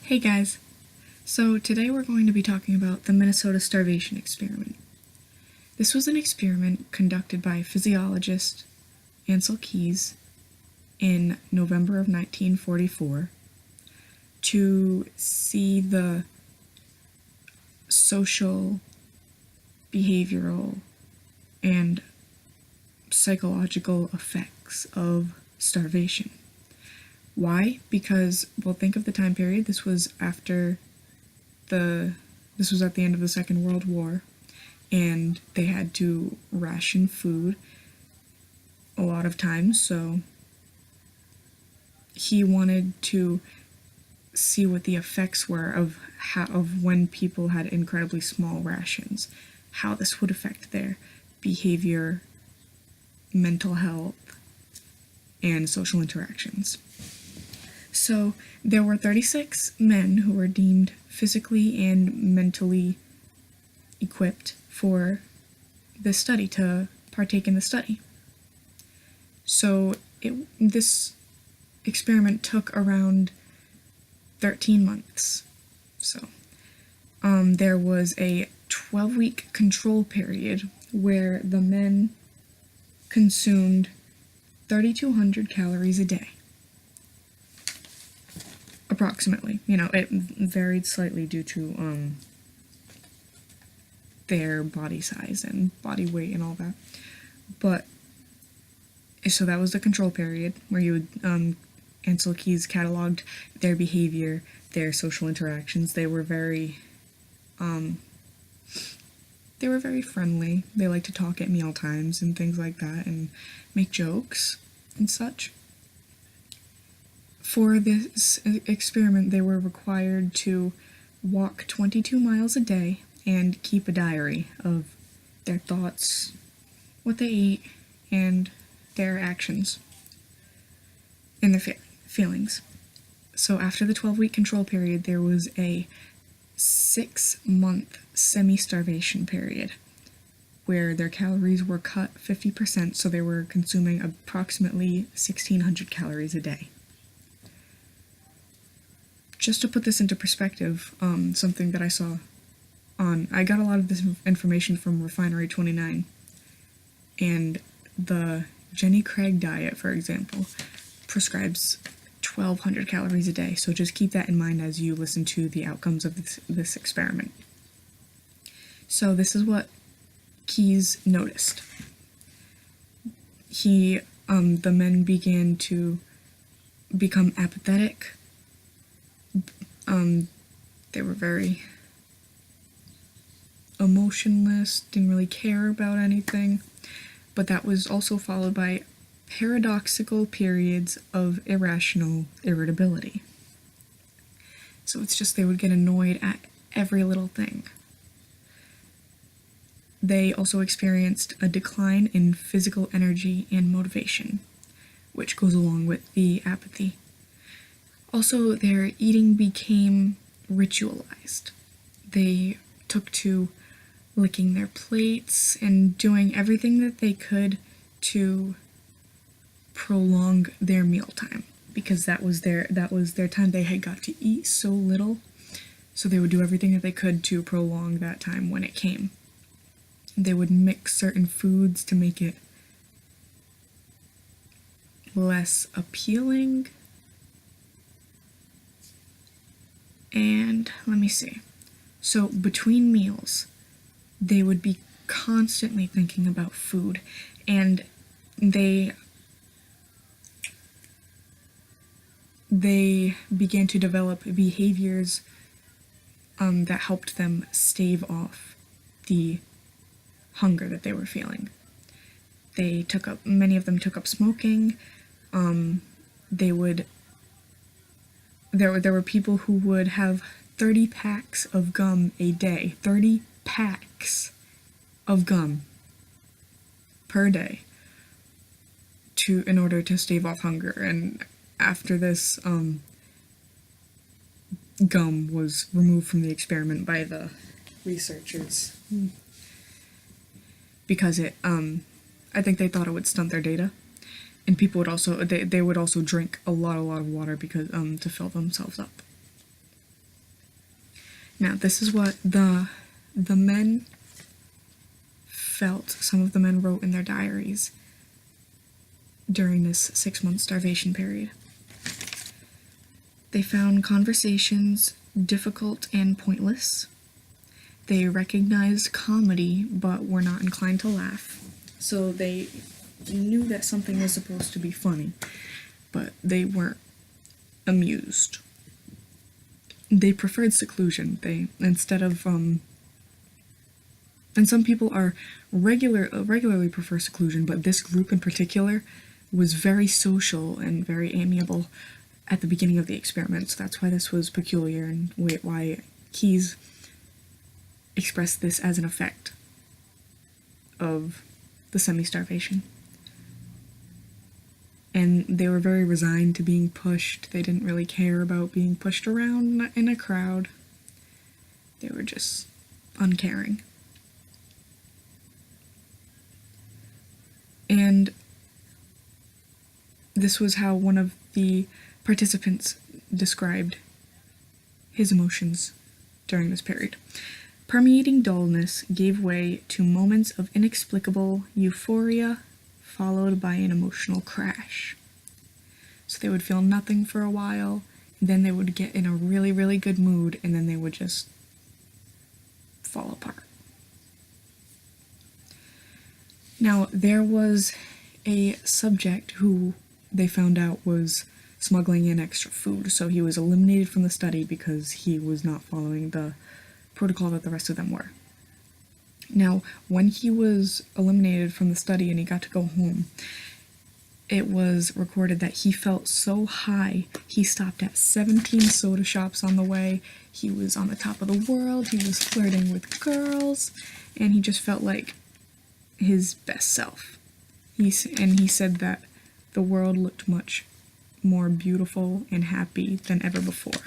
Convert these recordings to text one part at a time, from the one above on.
Hey guys, so today we're going to be talking about the Minnesota starvation experiment. This was an experiment conducted by physiologist Ansel Keys in November of 1944 to see the social, behavioral, and psychological effects of starvation. Why? Because, well, think of the time period. This was at the end of the Second World War, and they had to ration food a lot of times, so he wanted to see what the effects were of when people had incredibly small rations, how this would affect their behavior, mental health, and social interactions. So there were 36 men who were deemed physically and mentally equipped for this study, to partake in the study. So this experiment took around 13 months. So there was a 12-week control period where the men consumed 3,200 calories a day. Approximately. It varied slightly due to their body size and body weight and all that. But, so that was the control period, where you would, Ansel Keys cataloged their behavior, their social interactions. They were very friendly. They liked to talk at meal times and things like that, and make jokes and such. For this experiment, they were required to walk 22 miles a day and keep a diary of their thoughts, what they ate, and their actions and their feelings. So after the 12-week control period, there was a 6-month semi-starvation period where their calories were cut 50%, so they were consuming approximately 1,600 calories a day. Just to put this into perspective, something that I saw I got a lot of this information from Refinery 29, and the Jenny Craig diet, for example, prescribes 1,200 calories a day, so just keep that in mind as you listen to the outcomes of this experiment. So this is what Keys noticed. The men began to become apathetic. They were very emotionless, didn't really care about anything, but that was also followed by paradoxical periods of irrational irritability. So it's just they would get annoyed at every little thing. They also experienced a decline in physical energy and motivation, which goes along with the apathy. Also, their eating became ritualized. They took to licking their plates and doing everything that they could to prolong their mealtime, because that was their time. They had got to eat so little, so they would do everything that they could to prolong that time when it came. They would mix certain foods to make it less appealing. And let me see. So between meals, they would be constantly thinking about food, and they began to develop behaviors that helped them stave off the hunger that they were feeling. Many of them took up smoking. There were people who would have 30 packs of gum a day. 30 packs of gum per day in order to stave off hunger. And after this, gum was removed from the experiment by the researchers because I think they thought it would stunt their data. And people would also, they would also drink a lot of water because, to fill themselves up. Now, this is what the men felt. Some of the men wrote in their diaries during this 6-month starvation period. They found conversations difficult and pointless. They recognized comedy but were not inclined to laugh. So they knew that something was supposed to be funny, but they weren't amused. They preferred seclusion. They, instead of and some people are regularly prefer seclusion, but this group in particular was very social and very amiable at the beginning of the experiment. So that's why this was peculiar, and why Keyes expressed this as an effect of the semi-starvation. And they were very resigned to being pushed. They didn't really care about being pushed around in a crowd. They were just uncaring. And this was how one of the participants described his emotions during this period. Permeating dullness gave way to moments of inexplicable euphoria followed by an emotional crash. So they would feel nothing for a while, and then they would get in a really, really good mood, and then they would just fall apart. Now, there was a subject who they found out was smuggling in extra food, so he was eliminated from the study because he was not following the protocol that the rest of them were. Now, when he was eliminated from the study and he got to go home, it was recorded that he felt so high, he stopped at 17 soda shops on the way, he was on the top of the world, he was flirting with girls, and he just felt like his best self. He said that the world looked much more beautiful and happy than ever before.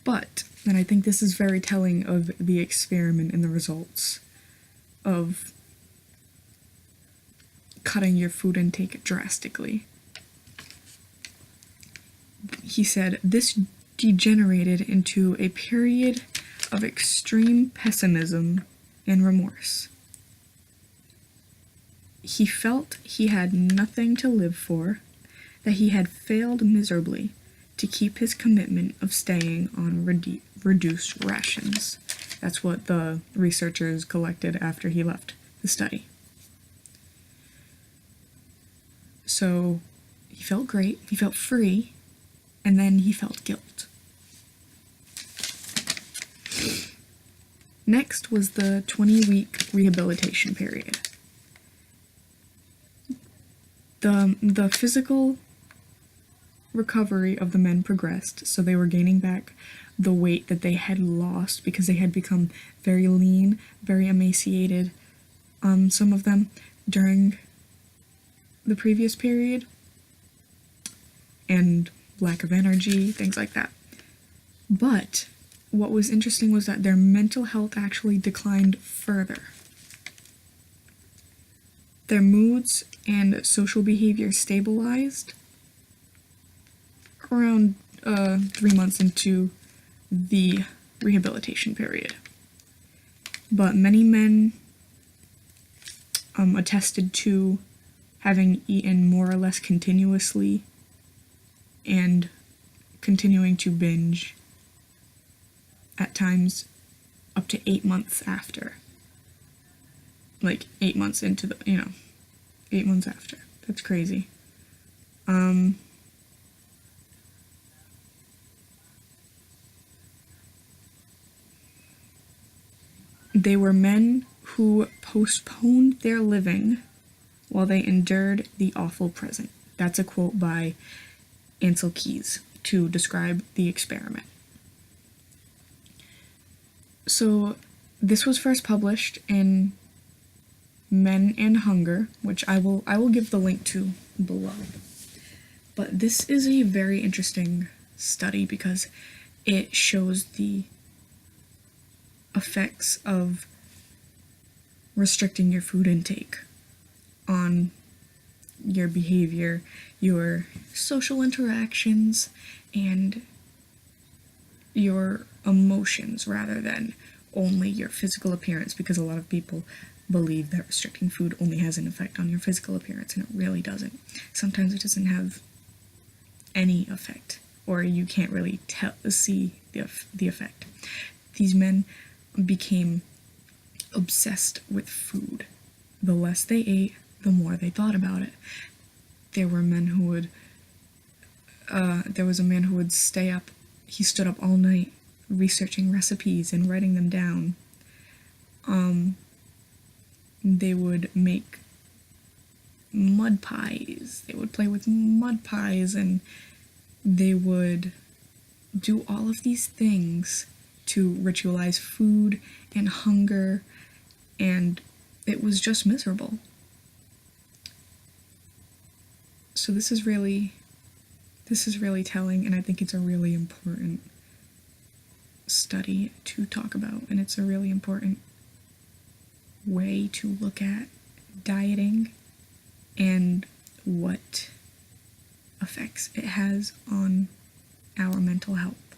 But, and I think this is very telling of the experiment and the results of cutting your food intake drastically. He said, this degenerated into a period of extreme pessimism and remorse. He felt he had nothing to live for, that he had failed miserably to keep his commitment of staying on reduced rations. That's what the researchers collected after he left the study. So he felt great, he felt free, and then he felt guilt. Next was the 20-week rehabilitation period. The physical recovery of the men progressed, so they were gaining back the weight that they had lost because they had become very lean, very emaciated, some of them during the previous period, and lack of energy, things like that. But what was interesting was that their mental health actually declined further. Their moods and social behavior stabilized around 3 months into the rehabilitation period. But many men attested to having eaten more or less continuously and continuing to binge at times up to 8 months after. Like 8 months into the, 8 months after. That's crazy. They were men who postponed their living while they endured the awful present. That's a quote by Ansel Keys to describe the experiment. So this was first published in Men and Hunger, which I will give the link to below. But this is a very interesting study because it shows the effects of restricting your food intake on your behavior, your social interactions, and your emotions rather than only your physical appearance, because a lot of people believe that restricting food only has an effect on your physical appearance, and it really doesn't. Sometimes it doesn't have any effect, or you can't really see the effect. These men became obsessed with food. The less they ate, the more they thought about it. There were men who would, there was a man who would stay up, he stood up all night researching recipes and writing them down. They would make mud pies, they would play with mud pies, and they would do all of these things to ritualize food and hunger, and it was just miserable. So this is really telling, and I think it's a really important study to talk about, and it's a really important way to look at dieting and what effects it has on our mental health.